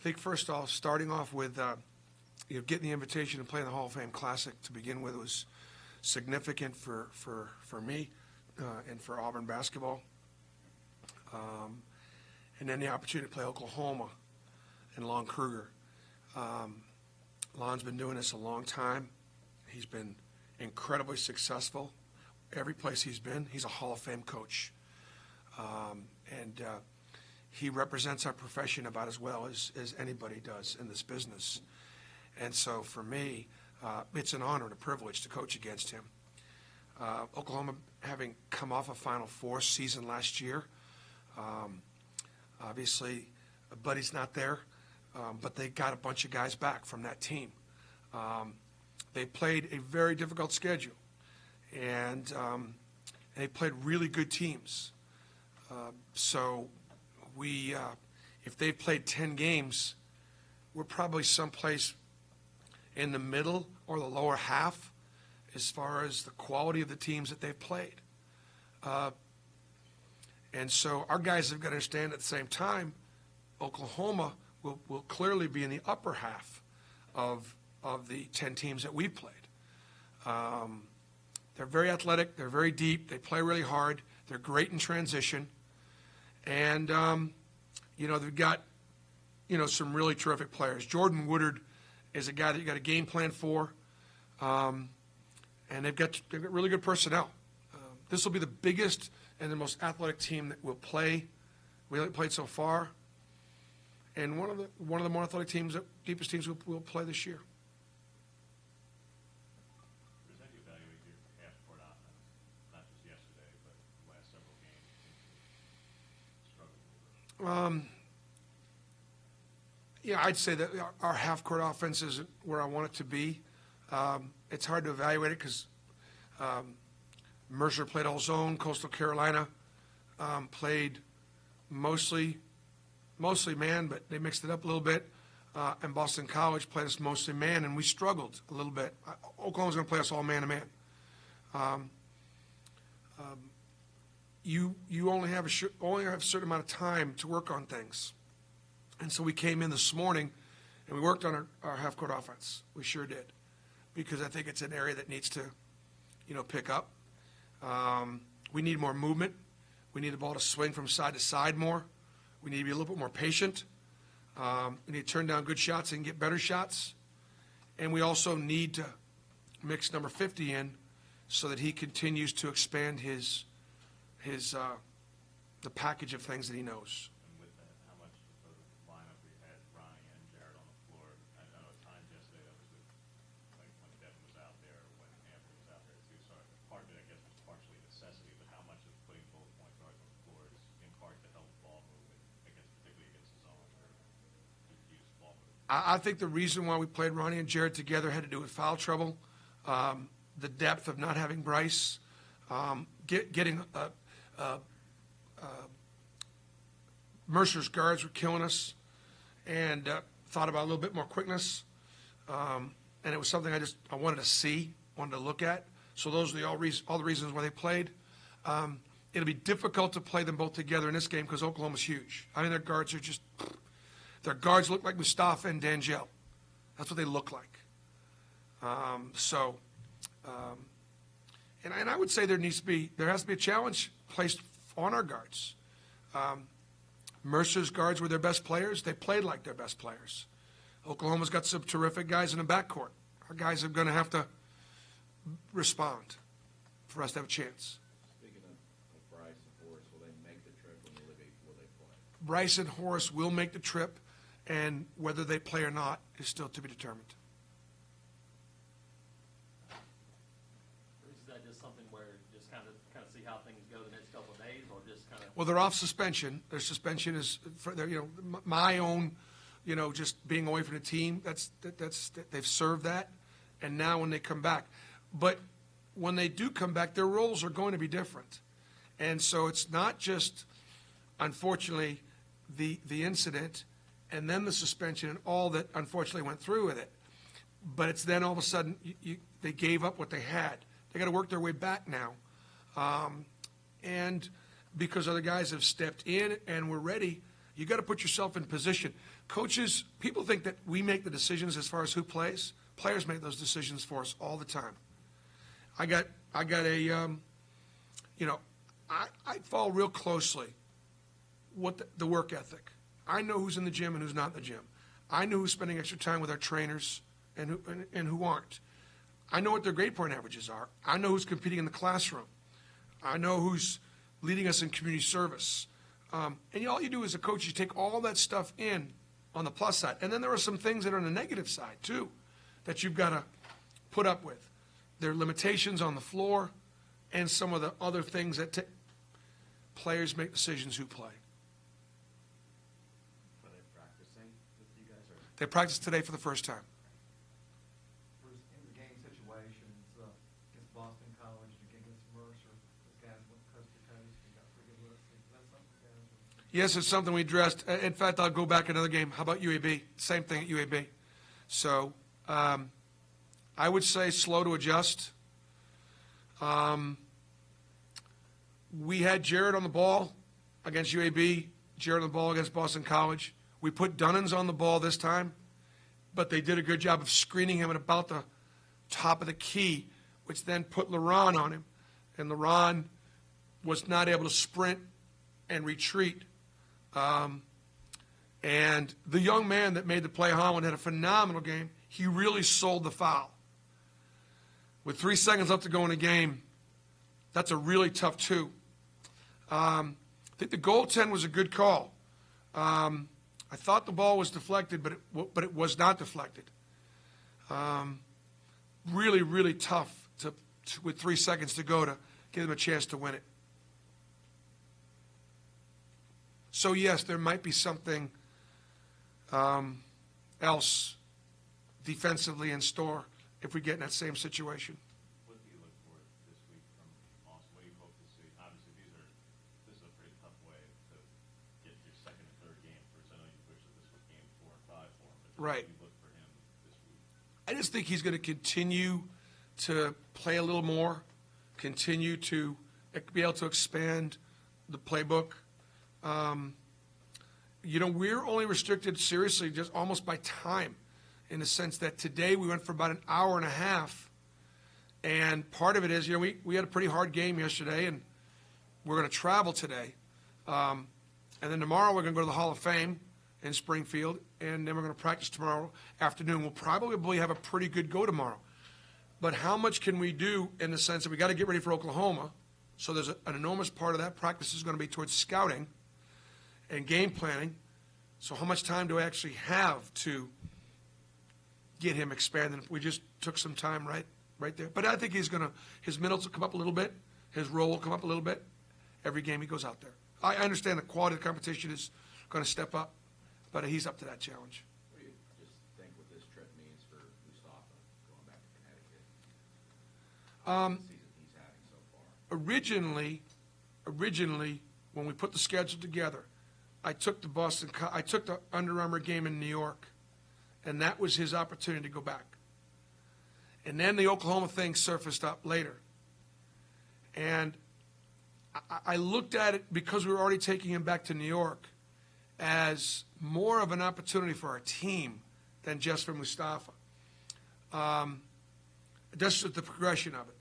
I think first off, starting off with getting the invitation to play in the Hall of Fame Classic to begin with was significant for me and for Auburn basketball. And then the opportunity to play Oklahoma and Lon Kruger. Lon's been doing this a long time. He's been incredibly successful. Every place he's been, he's a Hall of Fame coach. And he represents our profession about as well as anybody does in this business. And so for me, it's an honor and a privilege to coach against him. Oklahoma, having come off a Final Four season last year, obviously Buddy's not there, but they got a bunch of guys back from that team. They played a very difficult schedule, and they played really good teams. So we, if they've played 10 games, we're probably someplace in the middle or the lower half as far as the quality of the teams that they've played. And so our guys have got to understand at the same time, Oklahoma will clearly be in the upper half of the 10 teams that we played. They're very athletic. They're very deep. They play really hard. They're great in transition. And, they've got, some really terrific players. Jordan Woodard is a guy that you got a game plan for. And they've got really good personnel. This will be the biggest and the most athletic team that will play. We haven't played so far. And one of the more athletic teams, deepest teams we'll play this year. Present you evaluate your half-court offense, not just yesterday, but the last several games. Struggled. I'd say that our half-court offense isn't where I want it to be. It's hard to evaluate it because Mercer played all zone. Coastal Carolina played mostly man, but they mixed it up a little bit. And Boston College played us mostly man, and we struggled a little bit. Oklahoma's going to play us all man-to-man. You only have a certain amount of time to work on things. And so we came in this morning, and we worked on our half-court offense. We sure did, because I think it's an area that needs to, pick up. We need more movement. We need the ball to swing from side to side more. We need to be a little bit more patient. We need to turn down good shots and get better shots. And we also need to mix number 50 in so that he continues to expand the package of things that he knows. And with that, how much of the lineup we had Ronnie and Jared on the floor? I know at times yesterday that was like when Devin was out there, or when Anthony was out there too. So part of it, I guess, was partially necessity, but how much of putting both point guards on the floor is in part to help ball movement, particularly against the zone or use ball movement? I think the reason why we played Ronnie and Jared together had to do with foul trouble, the depth of not having Bryce, getting Mercer's guards were killing us, and thought about a little bit more quickness. And it was something I wanted to see, wanted to look at. So those are all the reasons why they played. It'll be difficult to play them both together in this game because Oklahoma's huge. I mean, their guards look like Mustafa and D'Angelo. That's what they look like. And I would say there has to be a challenge placed on our guards. Mercer's guards were their best players. They played like their best players. Oklahoma's got some terrific guys in the backcourt. Our guys are going to have to respond for us to have a chance. Speaking of Bryce and Horace, will they make the trip when will they play? Bryce and Horace will make the trip, and whether they play or not is still to be determined. Is that just something where just kind of see how things go the next couple of days, or just kind of? Well, they're off suspension. Their suspension is for their, my own, just being away from the team. That's they've served that, and now when they come back, but when they do come back, their roles are going to be different, and so it's not just, unfortunately, the incident, and then the suspension and all that unfortunately went through with it, but it's then all of a sudden they gave up what they had. They got to work their way back now, and because other guys have stepped in and we're ready, you got to put yourself in position. Coaches, people think that we make the decisions as far as who plays. Players make those decisions for us all the time. I got a, I follow real closely what the work ethic. I know who's in the gym and who's not in the gym. I know who's spending extra time with our trainers and who aren't. I know what their grade point averages are. I know who's competing in the classroom. I know who's leading us in community service. And all you do as a coach, you take all that stuff in on the plus side. And then there are some things that are on the negative side, too, that you've got to put up with. There are limitations on the floor and some of the other things that players make decisions who play. Were they practicing with you guys? Or? They practiced today for the first time. In the game situations against Boston College, against Mercer, those guys went coast to coast and got pretty good looks. Is that something you guys? Yes, it's something we addressed. In fact, I'll go back another game. How about UAB? Same thing at UAB. So I would say slow to adjust. We had Jared on the ball against UAB, Jared on the ball against Boston College. We put Dunnins on the ball this time, but they did a good job of screening him at about the top of the key, which then put LaRon on him. And LaRon was not able to sprint and retreat. And the young man that made the play, Holland, had a phenomenal game. He really sold the foul. With 3 seconds left to go in the game, that's a really tough 2. I think the goaltend was a good call. I thought the ball was deflected, but it was not deflected. Really, really tough with 3 seconds to go to give them a chance to win it. So, yes, there might be something else defensively in store if we get in that same situation. What do you look for this week from Austin? What do you hope to see? Obviously, this is a pretty tough way to get your second and third game. I know you wish that this was game 4 and 5 for him. But Right. What do you look for him this week? I just think he's going to continue to play a little more, continue to be able to expand the playbook. We're only restricted seriously just almost by time, in the sense that today we went for about an hour and a half. And part of it is, we had a pretty hard game yesterday, and we're going to travel today. And then tomorrow we're going to go to the Hall of Fame in Springfield, and then we're going to practice tomorrow afternoon. We'll probably have a pretty good go tomorrow. But how much can we do in the sense that we got to get ready for Oklahoma? So there's an enormous part of that practice is going to be towards scouting and game planning. So how much time do I actually have to get him expanded? We just took some time right there. But I think his minutes will come up a little bit. His role will come up a little bit every game he goes out there. I understand the quality of the competition is going to step up, but he's up to that challenge. What do you just think what this trip means for Mustafa going back to Connecticut? The season he's having so far. Originally, when we put the schedule together, I took the Under Armour game in New York, and that was his opportunity to go back. And then the Oklahoma thing surfaced up later. And I looked at it, because we were already taking him back to New York, as more of an opportunity for our team than just for Mustafa. That's just the progression of it.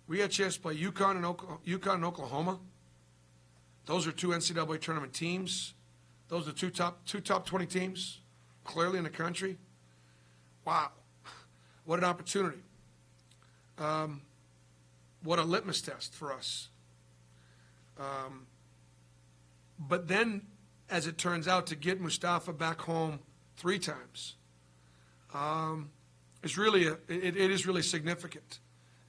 We had a chance to play UConn and Oklahoma. Those are 2 NCAA tournament teams. Those are two top 20 teams, clearly in the country. Wow, what an opportunity. What a litmus test for us. But then, as it turns out, to get Mustafa back home 3 times, it is really significant.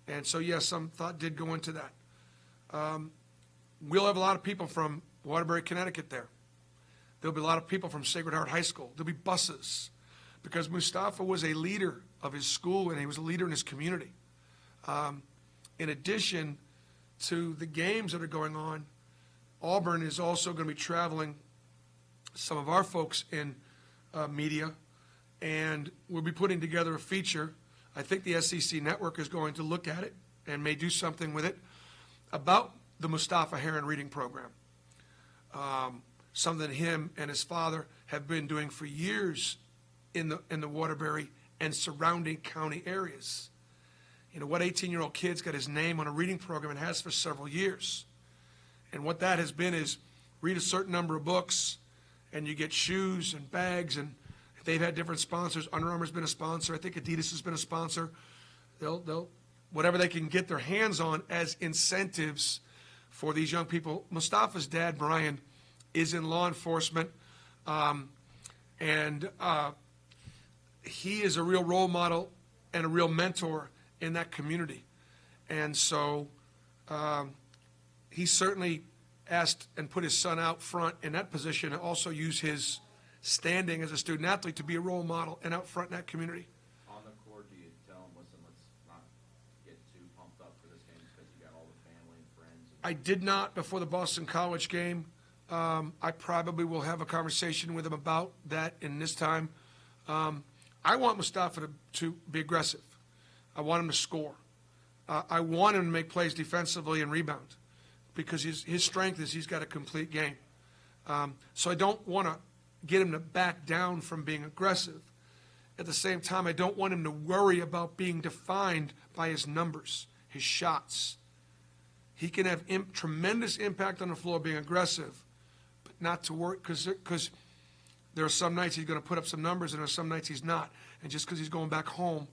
And so, yes, some thought did go into that. We'll have a lot of people from Waterbury, Connecticut there. There'll be a lot of people from Sacred Heart High School. There'll be buses, because Mustafa was a leader of his school, and he was a leader in his community. In addition to the games that are going on, Auburn is also going to be traveling some of our folks in media, and we'll be putting together a feature. I think the SEC Network is going to look at it and may do something with it about the Mustafa Heron reading program. something that him and his father have been doing for years in the Waterbury and surrounding county areas. You know, what 18-year-old kid's got his name on a reading program and has for several years? And what that has been is read a certain number of books, and you get shoes and bags, and they've had different sponsors. Under Armour's been a sponsor. I think Adidas has been a sponsor. They'll whatever they can get their hands on as incentives for these young people. Mustafa's dad, Brian, is in law enforcement, and he is a real role model and a real mentor in that community. And so he certainly asked and put his son out front in that position, and also use his standing as a student athlete to be a role model and out front in that community. On the court, do you tell them, listen, let's not get too pumped up for this game because you got all the family and friends? I did not before the Boston College game. I probably will have a conversation with him about that in this time. I want Mustafa to be aggressive. I want him to score. I want him to make plays defensively and rebound, because his strength is he's got a complete game. So I don't want to get him to back down from being aggressive. At the same time, I don't want him to worry about being defined by his numbers, his shots. He can have tremendous impact on the floor being aggressive, but not to worry, because there are some nights he's going to put up some numbers, and there are some nights he's not. And just because he's going back home,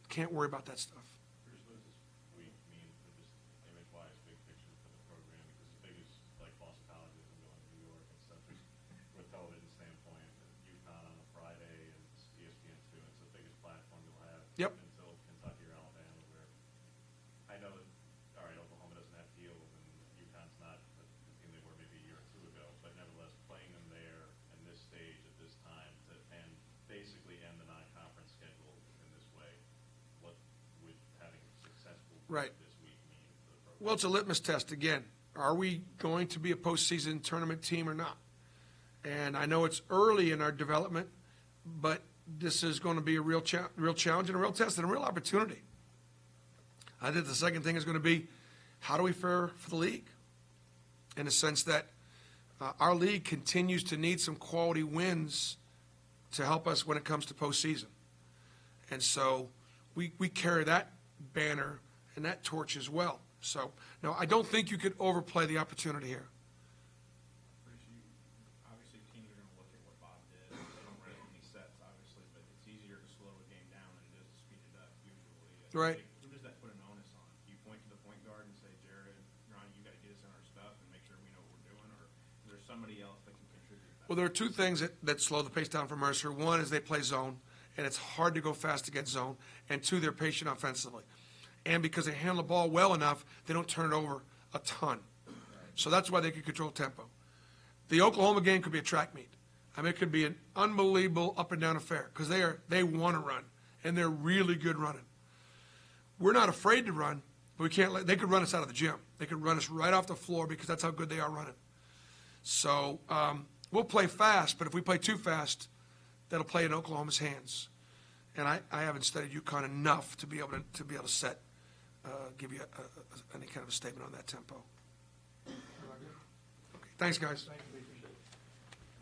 can't worry about that stuff. Bruce, what does this week mean for just image-wise, big picture for the program? Because as big as like Boston College is and going to New York and stuff, just from a television standpoint, UConn on a Friday and ESPN2, it's the biggest platform you'll have. Yep. Until Kentucky or Alabama, where I know that, all right, Oklahoma doesn't have Field and UConn's not the team they were maybe a year or two ago, but nevertheless, playing them there in this stage at this time to end, basically end the non-conference schedule in this way, what would having a successful Right. this week mean for the program? Well, it's a litmus test again. Are we going to be a postseason tournament team or not? And I know it's early in our development, but this is going to be a real challenge and a real test and a real opportunity. I think the second thing is going to be, how do we fare for the league? In the sense that our league continues to need some quality wins to help us when it comes to postseason. And so we carry that banner and that torch as well. So, no, I don't think you could overplay the opportunity here. Bruce, obviously teams are going to look at what Bob did. They don't run any sets, obviously, but it's easier to slow a game down than it is to speed it up usually. Right. Who does that put an onus on? Do you point to the point guard and say, Jared, Ronnie, you got to get us in our stuff and make sure we know what we're doing, or is there somebody else that can contribute that? Well, there are two things that slow the pace down for Mercer. One is they play zone, and it's hard to go fast against zone. And two, they're patient offensively. And because they handle the ball well enough, they don't turn it over a ton. So that's why they can control tempo. The Oklahoma game could be a track meet. I mean, it could be an unbelievable up and down affair, because they want to run, and they're really good running. We're not afraid to run, but we can't they could run us out of the gym. They could run us right off the floor, because that's how good they are running. So we'll play fast, but if we play too fast, that'll play in Oklahoma's hands. And I haven't studied UConn enough to be able to set, give you any kind of a statement on that tempo. Okay, thanks, guys. Thank you.